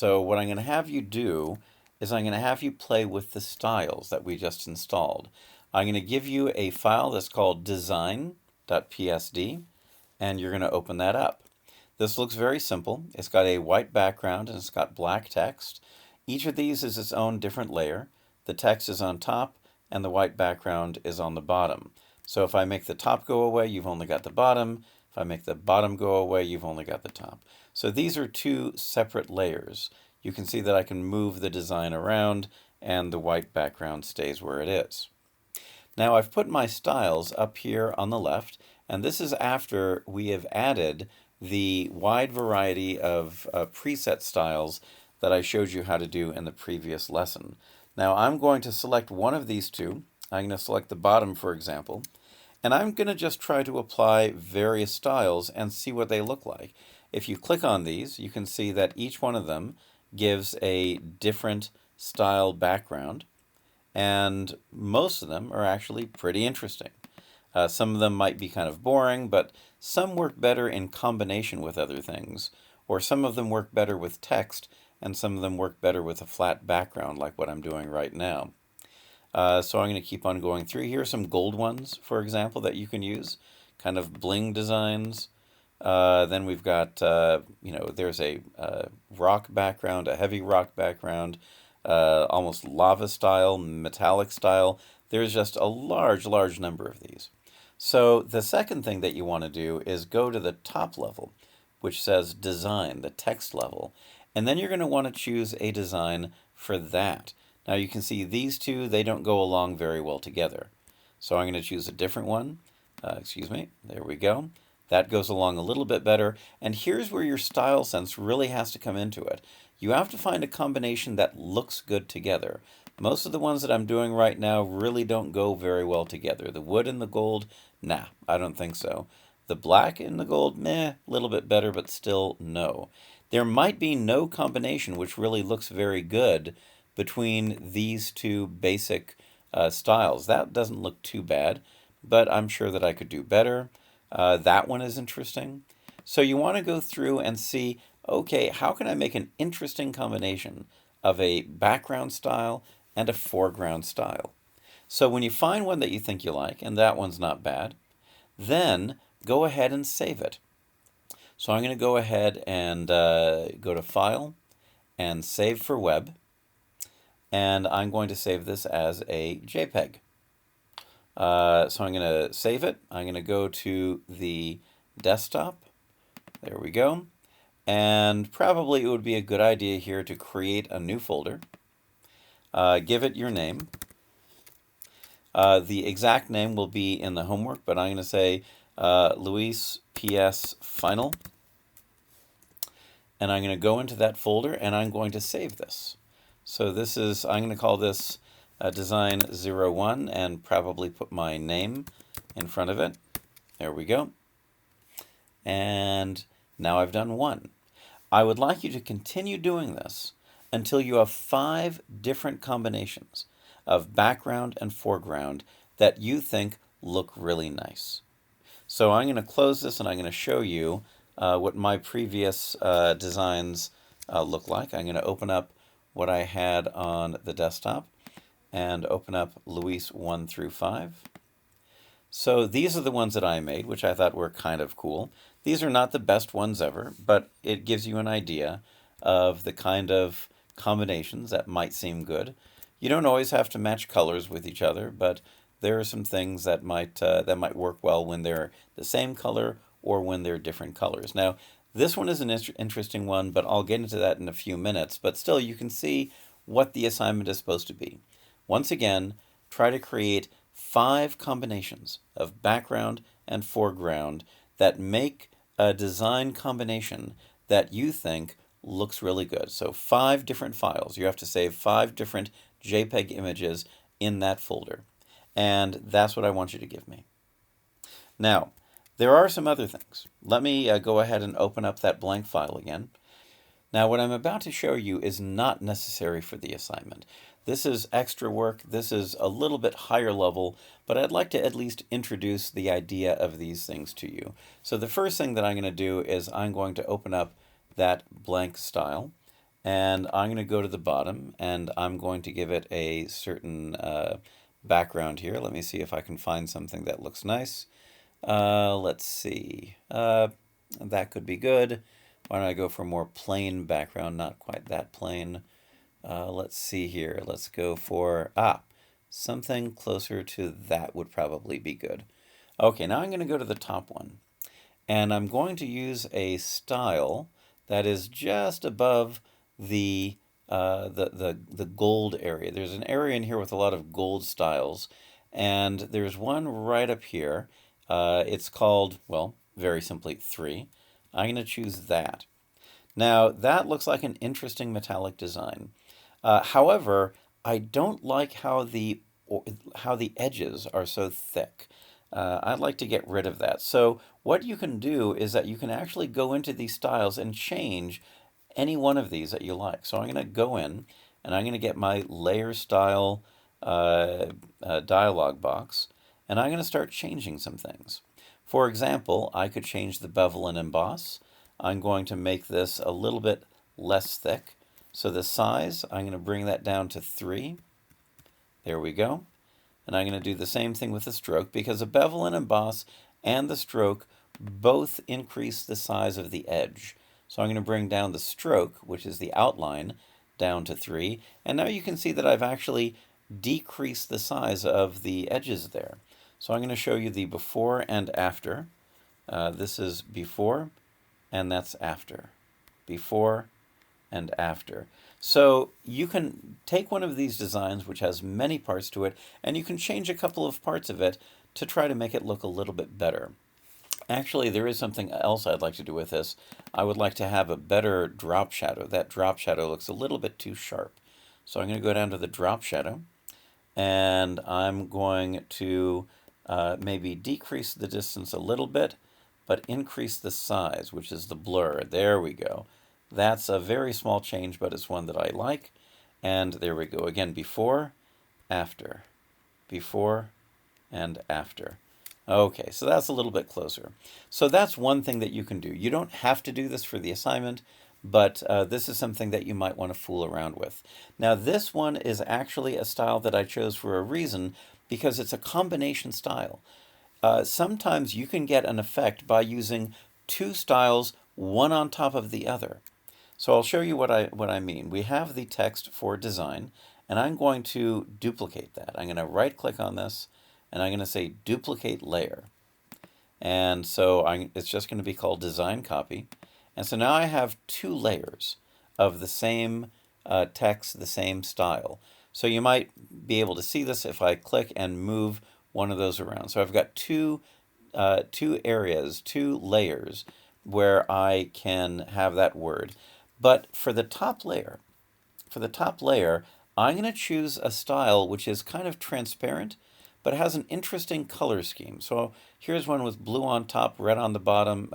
So what I'm going to have you do is I'm going to have you play with the styles that we just installed. I'm going to give you a file that's called design.psd, and you're going to open that up. This looks very simple. It's got a white background and it's got black text. Each of these is its own different layer. The text is on top and the white background is on the bottom. So if I make the top go away, you've only got the bottom. If I make the bottom go away, you've only got the top. So these are two separate layers. You can see that I can move the design around and the white background stays where it is. Now I've put my styles up here on the left, and this is after we have added the wide variety of preset styles that I showed you how to do in the previous lesson. Now I'm going to select one of these two. I'm going to select the bottom, for example, and I'm going to just try to apply various styles and see what they look like. If you click on these, you can see that each one of them gives a different style background, and most of them are actually pretty interesting. Some of them might be kind of boring, but some work better in combination with other things, or some of them work better with text, and some of them work better with a flat background like what I'm doing right now. So I'm going to keep on going through. Here are some gold ones, for example, that you can use, kind of bling designs. Then we've got, there's a rock background, a heavy rock background, almost lava style, metallic style. There's just a large number of these. So the second thing that you want to do is go to the top level, which says design, the text level. And then you're going to want to choose a design for that. Now you can see these two, they don't go along very well together. So I'm going to choose a different one. There we go. That goes along a little bit better. And here's where your style sense really has to come into it. You have to find a combination that looks good together. Most of the ones that I'm doing right now really don't go very well together. The wood and the gold, nah, I don't think so. The black and the gold, meh, a little bit better, but still no. There might be no combination which really looks very good between these two basic styles. That doesn't look too bad, but I'm sure that I could do better. That one is interesting. So you want to go through and see, okay, how can I make an interesting combination of a background style and a foreground style? So when you find one that you think you like, and that one's not bad, then go ahead and save it. So I'm going to go ahead and go to File and Save for Web. And I'm going to save this as a JPEG. So I'm going to save it. I'm going to go to the desktop. There we go. And probably it would be a good idea here to create a new folder. Give it your name. The exact name will be in the homework, but I'm going to say Luis PS Final. And I'm going to go into that folder and I'm going to save this. So this is, I'm going to call this Design 01 and probably put my name in front of it. There we go. And now I've done one. I would like you to continue doing this until you have 5 different combinations of background and foreground that you think look really nice. So I'm going to close this and I'm going to show you what my previous designs look like. I'm going to open up what I had on the desktop and open up Luis 1 through 5. So these are the ones that I made, which I thought were kind of cool. These are not the best ones ever, but it gives you an idea of the kind of combinations that might seem good. You don't always have to match colors with each other, but there are some things that might work well when they're the same color or when they're different colors. Now, this one is an interesting one, but I'll get into that in a few minutes. But still, you can see what the assignment is supposed to be. Once again, try to create 5 combinations of background and foreground that make a design combination that you think looks really good. So 5 different files. You have to save 5 different JPEG images in that folder. And that's what I want you to give me. Now, there are some other things. Let me go ahead and open up that blank file again. Now, what I'm about to show you is not necessary for the assignment. This is extra work. This is a little bit higher level, but I'd like to at least introduce the idea of these things to you. So the first thing that I'm going to do is I'm going to open up that blank style, And I'm going to go to the bottom, and I'm going to give it a certain background here. Let me see if I can find something that looks nice. Let's see. That could be good. Why don't I go for a more plain background? Not quite that plain. Let's see here. Let's go for, something closer to that would probably be good. Okay, now I'm going to go to the top one. And I'm going to use a style that is just above the gold area. There's an area in here with a lot of gold styles, and there's one right up here. It's called, well, very simply 3. I'm going to choose that. Now, that looks like an interesting metallic design. However, I don't like how the edges are so thick. I'd like to get rid of that. So what you can do is that you can actually go into these styles and change any one of these that you like. So I'm going to go in and I'm going to get my layer style dialog box, and I'm going to start changing some things. For example, I could change the bevel and emboss. I'm going to make this a little bit less thick. So the size, I'm going to bring that down to 3. There we go. And I'm going to do the same thing with the stroke, because a bevel and emboss and the stroke both increase the size of the edge. So I'm going to bring down the stroke, which is the outline, down to 3. And now you can see that I've actually decreased the size of the edges there. So I'm going to show you the before and after. This is before, and that's after. Before and after. So you can take one of these designs, which has many parts to it, and you can change a couple of parts of it to try to make it look a little bit better. Actually, there is something else I'd like to do with this. I would like to have a better drop shadow. That drop shadow looks a little bit too sharp. So I'm going to go down to the drop shadow, and I'm going to maybe decrease the distance a little bit, but increase the size, which is the blur. There we go. That's a very small change, but it's one that I like. And there we go. Again, before, after. Before, and after. Okay, so that's a little bit closer. So that's one thing that you can do. You don't have to do this for the assignment, but this is something that you might want to fool around with. Now, this one is actually a style that I chose for a reason, because it's a combination style. Sometimes you can get an effect by using 2 styles, one on top of the other. So I'll show you what I mean. We have the text for design, and I'm going to duplicate that. I'm going to right click on this, and I'm going to say duplicate layer. And so it's just going to be called design copy. And so now I have 2 layers of the same text, the same style. So you might be able to see this if I click and move one of those around. So I've got two areas, 2 layers where I can have that word. But for the top layer, I'm going to choose a style which is kind of transparent, but has an interesting color scheme. So here's one with blue on top, red on the bottom.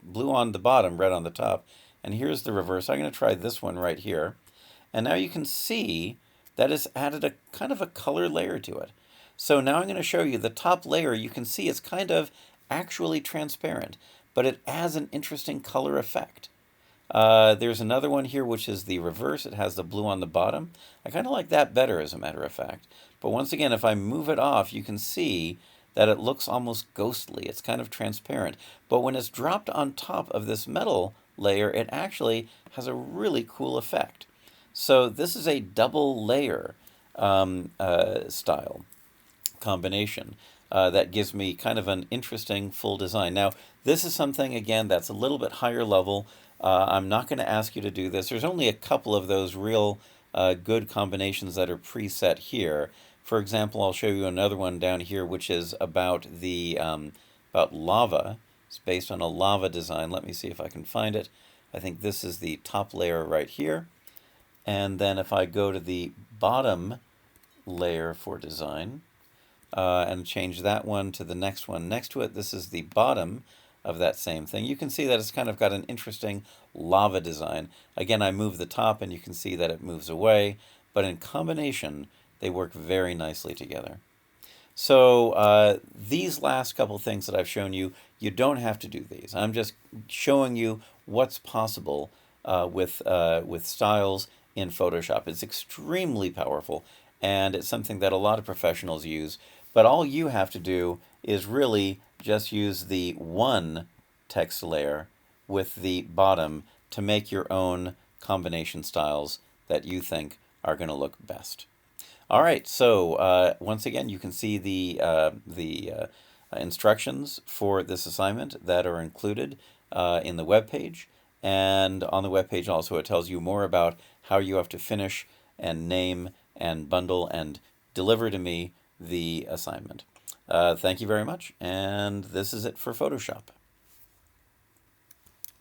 Blue on the bottom, red on the top. And here's the reverse. I'm going to try this one right here. And now you can see that it's added a kind of a color layer to it. So now I'm going to show you the top layer. You can see it's kind of actually transparent, but it adds an interesting color effect. There's another one here, which is the reverse. It has the blue on the bottom. I kind of like that better, as a matter of fact. But once again, if I move it off, you can see that it looks almost ghostly. It's kind of transparent. But when it's dropped on top of this metal layer, it actually has a really cool effect. So this is a double layer style combination that gives me kind of an interesting full design. Now, this is something, again, that's a little bit higher level. I'm not going to ask you to do this. There's only a couple of those real good combinations that are preset here. For example, I'll show you another one down here, which is about the about lava. It's based on a lava design. Let me see if I can find it. I think this is the top layer right here. And then if I go to the bottom layer for design and change that one to the next one next to it, this is the bottom of that same thing. You can see that it's kind of got an interesting lava design. Again, I move the top and you can see that it moves away, but in combination, they work very nicely together. So these last couple things that I've shown you, you don't have to do these. I'm just showing you what's possible with styles in Photoshop. It's extremely powerful, and it's something that a lot of professionals use. But all you have to do is really just use the one text layer with the bottom to make your own combination styles that you think are going to look best. All right, so once again, you can see the instructions for this assignment that are included in the web page. And on the web page also it tells you more about how you have to finish and name and bundle and deliver to me the assignment. Thank you very much, and this is it for Photoshop.